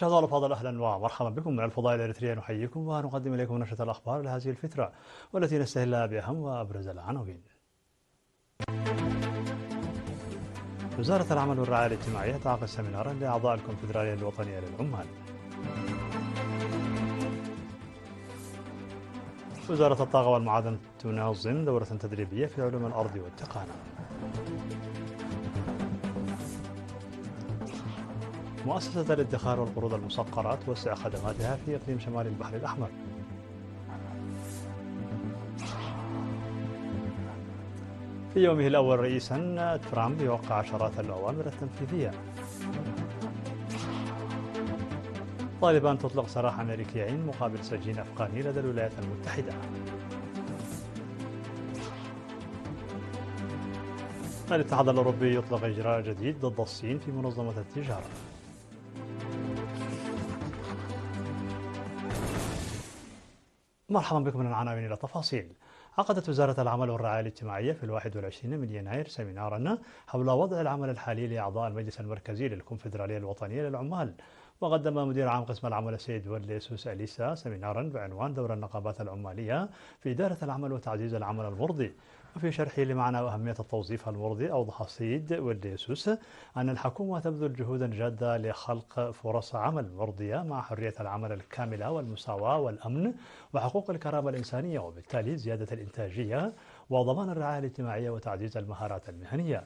مشاهدينا الأفاضل، أهلا ومرحبا بكم من الفضاء الإريترية. نحييكم ونقدم إليكم نشرة الأخبار لهذه الفترة والتي نستهلها بأهم وأبرز العناوين. وزارة العمل والرعاية الاجتماعية تعقد سمينارا لأعضاء الكونفدرالية الوطنية للعمال. وزارة الطاقة والمعادن تنظم دورة تدريبية في علوم الأرض والتقانة. مؤسسة الادخار والقروض المسقرة توسع خدماتها في إقليم شمال البحر الأحمر. في يومه الأول رئيسا ترامب يوقع عشرات الأوامر التنفيذية. طالبان تطلق سراح أمريكيين مقابل سجين أفغاني لدى الولايات المتحدة. الاتحاد الأوروبي يطلق إجراء جديد ضد الصين في منظمة التجارة. مرحبا بكم من العناوين إلى التفاصيل. عقدت وزارة العمل والرعاية الاجتماعية في 21 من يناير سمينارا حول وضع العمل الحالي لأعضاء المجلس المركزي للكونفدرالية الوطنية للعمال. وقدم مدير عام قسم العمل السيد ولي سوس أليسا سمينارا بعنوان دور النقابات العمالية في إدارة العمل وتعزيز العمل المرضي. وفي شرحه لمعنى وأهمية التوظيف المرضي أوضح السيد ولي سوس أن الحكومة تبذل جهودا جادة لخلق فرص عمل مرضية مع حرية العمل الكاملة والمساواة والأمن وحقوق الكرامة الإنسانية، وبالتالي زيادة الإنتاجية وضمان الرعاية الاجتماعية وتعزيز المهارات المهنية.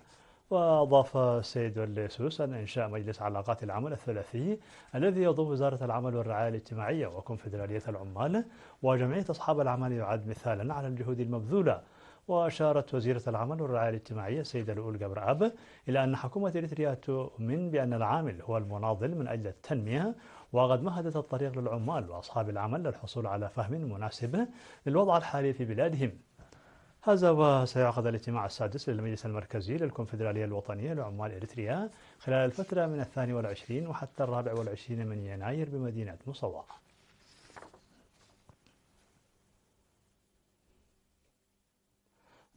وأضاف السيد الليسوس أن إنشاء مجلس علاقات العمل الثلاثي الذي يضم وزارة العمل والرعاية الاجتماعية وكونفدرالية العمال وجمعية أصحاب العمل يعد مثالا على الجهود المبذولة. وأشارت وزيرة العمل والرعاية الاجتماعية السيدة لؤول جبرآب إلى أن حكومة إريتريا تؤمن بأن العامل هو المناضل من أجل التنمية، وقد مهدت الطريق للعمال وأصحاب العمل للحصول على فهم مناسب للوضع الحالي في بلادهم. هذا وسيعقد الاجتماع السادس للمجلس المركزي للكونفدرالية الوطنية لعمال إريتريا خلال الفترة من 22 وحتى 24 من يناير بمدينة مصوى.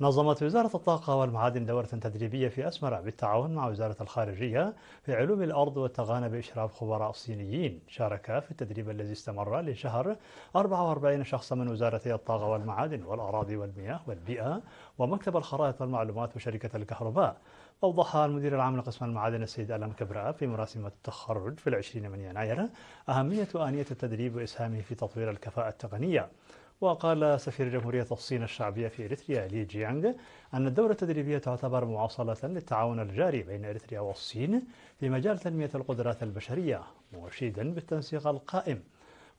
نظمت وزارة الطاقة والمعادن دورة تدريبية في أسمرة بالتعاون مع وزارة الخارجية في علوم الأرض والتقانة بإشراف خبراء صينيين. شارك في التدريب الذي استمر لشهر 44 شخصا من وزارتي الطاقة والمعادن والأراضي والمياه والبيئة ومكتب الخرائط والمعلومات وشركة الكهرباء. أوضح المدير العام لقسم المعادن السيد ألم كبرة في مراسم التخرج في 20 من يناير أهمية وآنية التدريب وإسهامه في تطوير الكفاءة التقنية. وقال سفير جمهورية الصين الشعبية في إريتريا لي جيانغ أن الدورة التدريبية تعتبر مواصلة للتعاون الجاري بين إريتريا والصين في مجال تنمية القدرات البشرية، مشيدا بالتنسيق القائم.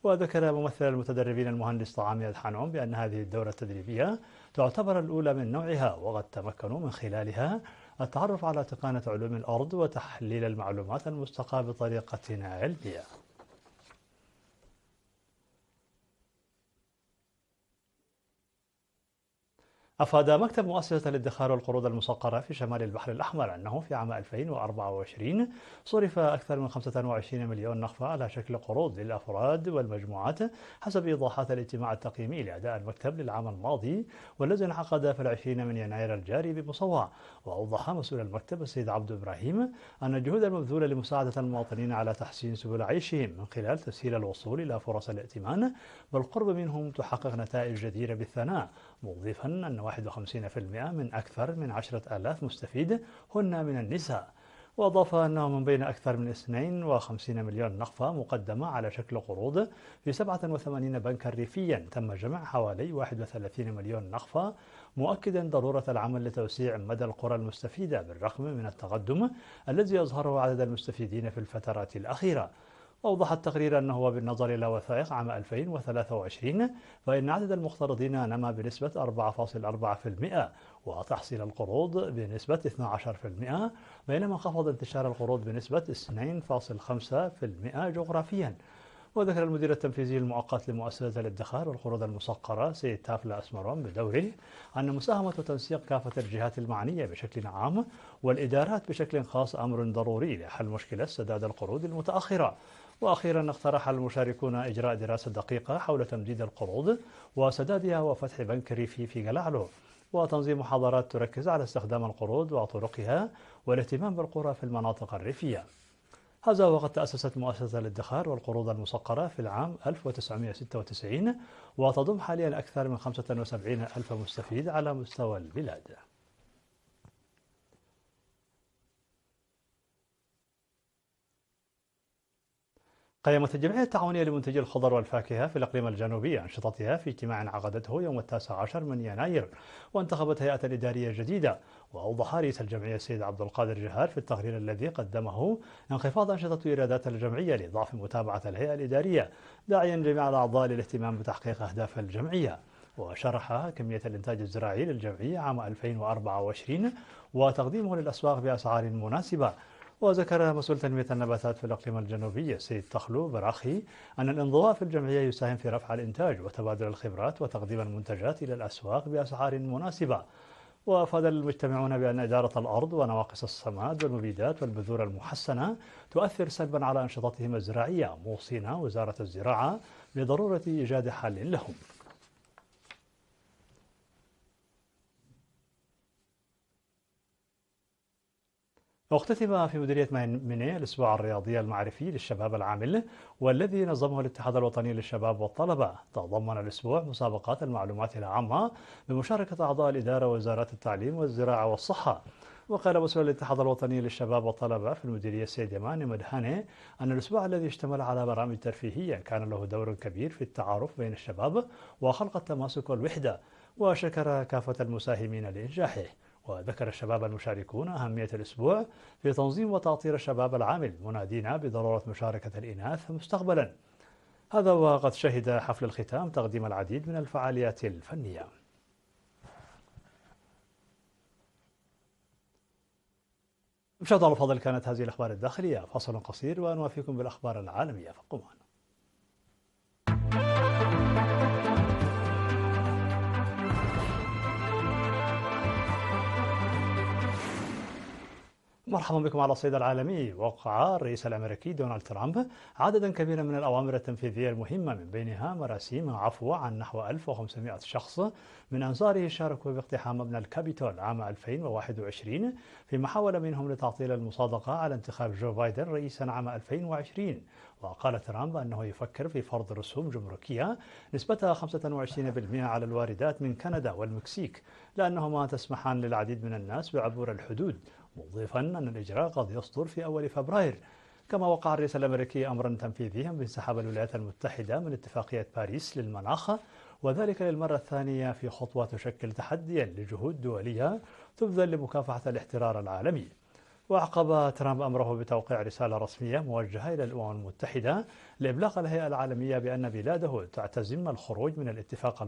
وذكر ممثل المتدربين المهندس طعامي الحانوم بأن هذه الدورة التدريبية تعتبر الأولى من نوعها، وقد تمكنوا من خلالها التعرف على تقنية علوم الأرض وتحليل المعلومات المستقاة بطريقة علمية. أفاد مكتب مؤسسة الادخار والقروض المسقرة في شمال البحر الأحمر أنه في عام 2024 صرف أكثر من 25 مليون نقفة على شكل قروض للأفراد والمجموعات حسب إيضاحات الاجتماع التقييمي لأداء المكتب للعام الماضي والذي انعقد في 20 من يناير الجاري بمصوى. وأوضح مسؤول المكتب السيد عبد إبراهيم أن الجهود المبذولة لمساعدة المواطنين على تحسين سبل عيشهم من خلال تسهيل الوصول إلى فرص الائتمان بالقرب منهم تحقق نتائج جديرة بالثناء، مضيفا أن 51% من أكثر من 10,000 مستفيد هن من النساء. وأضاف أنه من بين أكثر من 52 مليون نقفة مقدمة على شكل قروض في 87 بنكا ريفيا تم جمع حوالي 31 مليون نقفة، مؤكدا ضرورة العمل لتوسيع مدى القرى المستفيدة بالرغم من التقدم الذي يظهره عدد المستفيدين في الفترات الأخيرة. أوضح التقرير أنه وبالنظر إلى وثائق عام 2023 فإن عدد المقترضين نما بنسبة 4.4% وتحصيل القروض بنسبة 12%، بينما انخفض انتشار القروض بنسبة 2.5% جغرافيا. وذكر المدير التنفيذي المؤقت لمؤسسة الادخار والقروض المسقرة سيد تافلا أسمرون بدوره أن مساهمة وتنسيق كافة الجهات المعنية بشكل عام والإدارات بشكل خاص أمر ضروري لحل مشكلة سداد القروض المتأخرة. وأخيرا اقترح المشاركون إجراء دراسة دقيقة حول تمديد القروض وسدادها وفتح بنك ريفي في قلعلو، وتنظيم محاضرات تركز على استخدام القروض وطرقها والاهتمام بالقرى في المناطق الريفية. هذا وقد تأسست مؤسسة الادخار والقروض المصقرة في العام 1996، وتضم حاليا أكثر من 75 ألف مستفيد على مستوى البلاد. قامت الجمعية التعاونية لمنتجي الخضر والفاكهة في الإقليم الجنوبي أنشطتها في اجتماع عقدته يوم 19 من يناير، وانتخبت هيئة إدارية جديدة. وأوضح رئيس الجمعية السيد عبد القادر جهار في التقرير الذي قدمه انخفاض أنشطة إيرادات الجمعية لضعف متابعة الهيئة الإدارية، داعيا جميع الأعضاء للاهتمام بتحقيق أهداف الجمعية. وشرح كمية الإنتاج الزراعي للجمعية عام 2024 وتقديمه للأسواق بأسعار مناسبة. وذكر مسؤول تنمية النباتات في الإقليم الجنوبي السيد تخلو براخي أن الانضواء في الجمعية يساهم في رفع الإنتاج وتبادل الخبرات وتقديم المنتجات إلى الأسواق بأسعار مناسبة. وأفاد المجتمعون بأن إدارة الأرض ونواقص السماد والمبيدات والبذور المحسنة تؤثر سلبا على أنشطتهم الزراعية، موصين وزارة الزراعة بضرورة إيجاد حل لهم. اختتم في مديرية مني الأسبوع الرياضي المعرفي للشباب العامل، والذي نظمه الاتحاد الوطني للشباب والطلبة. تضمن الأسبوع مسابقات المعلومات العامة بمشاركة أعضاء الإدارة ووزارات التعليم والزراعة والصحة. وقال مسؤول الاتحاد الوطني للشباب والطلبة في المديرية السيد يمان مدهاني أن الأسبوع الذي اشتمل على برامج ترفيهية كان له دور كبير في التعارف بين الشباب وخلق التماسك والوحدة، وشكر كافة المساهمين لإنجاحه. وذكر الشباب المشاركون أهمية الأسبوع في تنظيم وتأطير الشباب العامل، منادين بضرورة مشاركة الإناث مستقبلا. هذا وقد شهد حفل الختام تقديم العديد من الفعاليات الفنية. مشاهدينا الفضل، كانت هذه الأخبار الداخلية. فاصل قصير ونوافيكم بالأخبار العالمية، فابقوا معنا. مرحبا بكم على الصعيد العالمي. وقع الرئيس الأمريكي دونالد ترامب عددا كبيرا من الأوامر التنفيذية المهمة، من بينها مراسيم عفو عن نحو 1500 شخص من أنصاره شاركوا باقتحام مبنى الكابيتول عام 2021 في محاولة منهم لتعطيل المصادقة على انتخاب جو بايدن رئيسا عام 2020. وقال ترامب أنه يفكر في فرض رسوم جمركية نسبتها 25% على الواردات من كندا والمكسيك، لأنهما تسمحان للعديد من الناس بعبور الحدود، مضيفا أن الإجراء قد يصدر في أول فبراير. كما وقع الرئيس الأمريكي أمرا تنفيذيا بانسحاب الولايات المتحدة من اتفاقية باريس للمناخ، وذلك للمرة الثانية في خطوة تشكل تحديا لجهود دولية تبذل لمكافحة الاحترار العالمي. وأعقب ترامب أمره بتوقيع رسالة رسمية موجهة إلى الأمم المتحدة لإبلاغ الهيئة العالمية بأن بلاده تعتزم الخروج من الاتفاق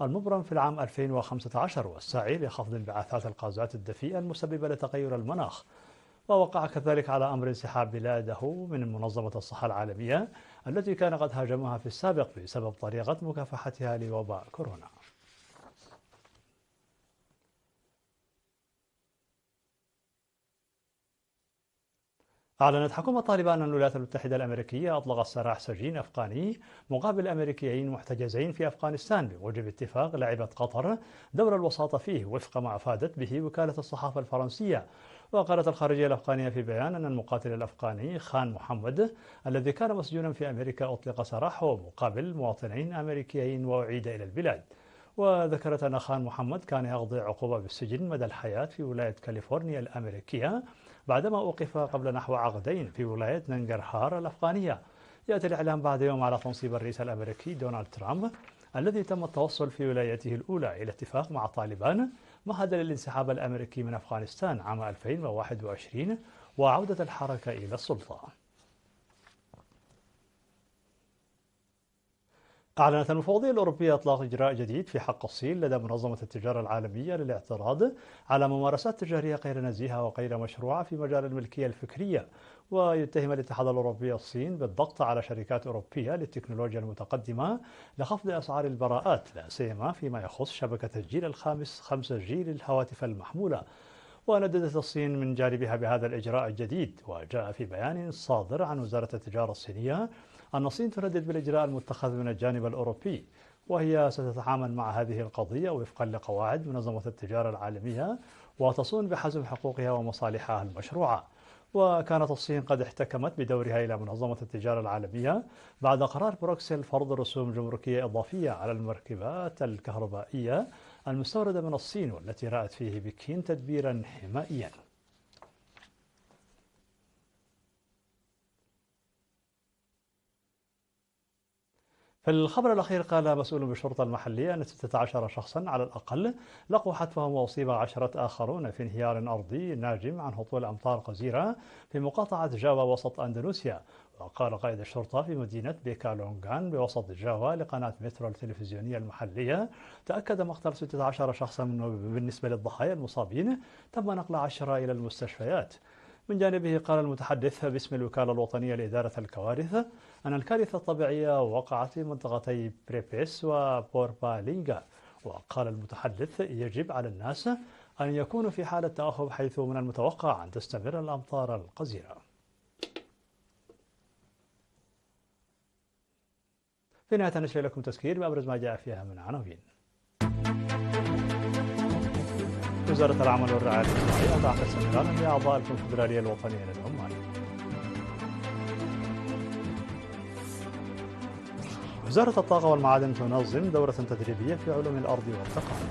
المبرم في العام 2015 والسعي لخفض انبعاثات الغازات الدفيئة المسببة لتغير المناخ. ووقع كذلك على أمر انسحاب بلاده من منظمة الصحة العالمية التي كان قد هاجمها في السابق بسبب طريقة مكافحتها لوباء كورونا. أعلنت حكومة طالبان أن الولايات المتحدة الأمريكية أطلقت سراح سجين أفغاني مقابل أمريكيين محتجزين في أفغانستان بموجب اتفاق لعبت قطر دور الوساطة فيه، وفق ما أفادت به وكالة الصحافة الفرنسية. وقالت الخارجية الأفغانية في بيان أن المقاتل الأفغاني خان محمد الذي كان مسجونا في أمريكا أطلق سراحه مقابل مواطنين أمريكيين وأعيد إلى البلاد. وذكرت أن خان محمد كان يقضي عقوبة بالسجن مدى الحياة في ولاية كاليفورنيا الأمريكية بعدما أوقف قبل نحو عقدين في ولاية ننجرهار الأفغانية. يأتي الإعلام بعد يوم على تنصيب الرئيس الأمريكي دونالد ترامب الذي تم التوصل في ولايته الأولى إلى اتفاق مع طالبان مهدا للانسحاب الأمريكي من أفغانستان عام 2021 وعودة الحركة إلى السلطة. أعلنت المفوضية الأوروبية إطلاق إجراء جديد في حق الصين لدى منظمة التجارة العالمية للاعتراض على ممارسات تجارية غير نزيهة وغير مشروعة في مجال الملكية الفكرية. ويتهم الاتحاد الأوروبي الصين بالضغط على شركات أوروبية للتكنولوجيا المتقدمة لخفض أسعار البراءات، لا سيما فيما يخص شبكة الجيل الخامس 5G للهواتف المحمولة. ونددت الصين من جانبها بهذا الإجراء الجديد. وجاء في بيان صادر عن وزارة التجارة الصينية أن الصين تردد بالإجراء المتخذ من الجانب الأوروبي، وهي ستتعامل مع هذه القضية وفقا لقواعد منظمة التجارة العالمية وتصون بحزم حقوقها ومصالحها المشروعة. وكانت الصين قد احتكمت بدورها إلى منظمة التجارة العالمية بعد قرار بروكسل فرض رسوم جمركية إضافية على المركبات الكهربائية المستوردة من الصين، والتي رأت فيه بكين تدبيرا حمائيا. في الخبر الأخير، قال مسؤول بالشرطة المحلية أن 16 شخصا على الأقل لقوا حتفهم، وأصيب 10 آخرون في انهيار أرضي ناجم عن هطول أمطار غزيرة في مقاطعة جاوا وسط أندونيسيا. وقال قائد الشرطة في مدينة بيكالونغان بوسط جاوا لقناة مترو التلفزيونية المحلية تأكد مقتل 16 شخصا. بالنسبة للضحايا المصابين تم نقل 10 إلى المستشفيات. من جانبه، قال المتحدث باسم الوكالة الوطنية لإدارة الكوارث أن الكارثة الطبيعية وقعت في منطقتي بريبيس وبوربالينغا. وقال المتحدث يجب على الناس أن يكونوا في حالة تأهب، حيث من المتوقع أن تستمر الأمطار الغزيرة. في نهاية نشر لكم تذكير بأبرز ما جاء فيها من عناوين. وزارة العمل والرعاية الاجتماعية تعقد سميرانا لأعضاء الكونفدرالية الوطنية للعمال. وزارة الطاقة والمعادن تنظم دورة تدريبية في علوم الأرض والتقاعد.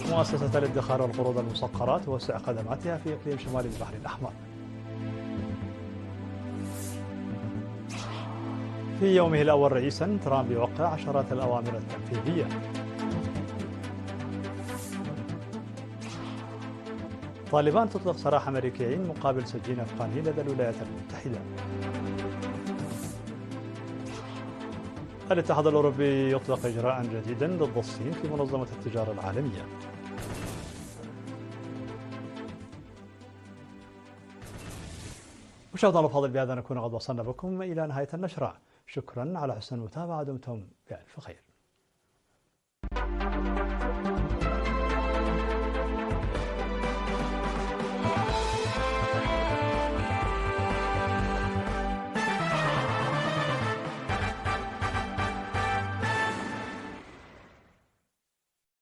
مؤسسة الادخار والقروض المسقرة توسع خدماتها في إقليم شمال البحر الأحمر. في يومه الأول رئيسا، ترامب يوقع عشرات الأوامر التنفيذية. طالبان تطلق سراح أمريكيين مقابل سجين أفغاني لدى الولايات المتحدة. الاتحاد الأوروبي يطلق إجراء جديدا ضد الصين في منظمة التجارة العالمية. مشاهدينا الفاضل، بهذا نكون قد وصلنا بكم إلى نهاية النشرة. شكرا على حسن المتابعة، دمتم بألف خير.